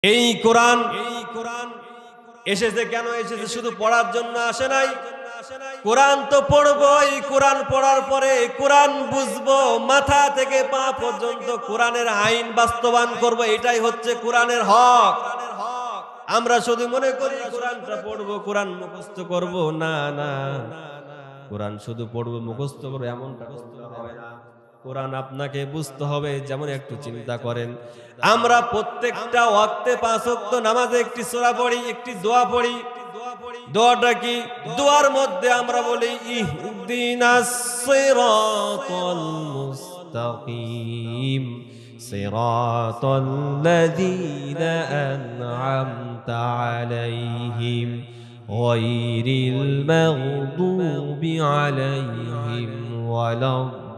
এই কোরআন এসেছে কেন এসেছে? শুধু পড়ার জন্য আসে নাই। কোরআন তো পড়বই, কোরআন পড়ার পরে কোরআন বুঝবো, মাথা থেকে পা পর্যন্ত কোরআনের আইন বাস্তবায়ন করব, এটাই হচ্ছে কোরআনের হক। আমরা শুধু মনে করি কোরআনটা পড়বো, কোরআন মুখস্থ করব। না না, কোরআন শুধু পড়বো মুখস্থ করবো এমনটা করতে হবে না। কোরআন আপনাকে বুঝতে হবে। যেমন একটু চিন্তা করেন, আমরা প্রত্যেকটা ওয়াক্তে 5 ওয়াক্ত নামাজে একটি সূরা পড়ি, একটি দোয়া পড়ি। দোয়াটা কি? দোয়ার মধ্যে আমরা বলি ইহদিনাস সিরাতাল মুস্তাকিম সিরাতাল লাযীনা আন'আমতা আলাইহিম গায়রিল মাগদুবি আলাইহিম ওয়ালাদ-দাল্লিন।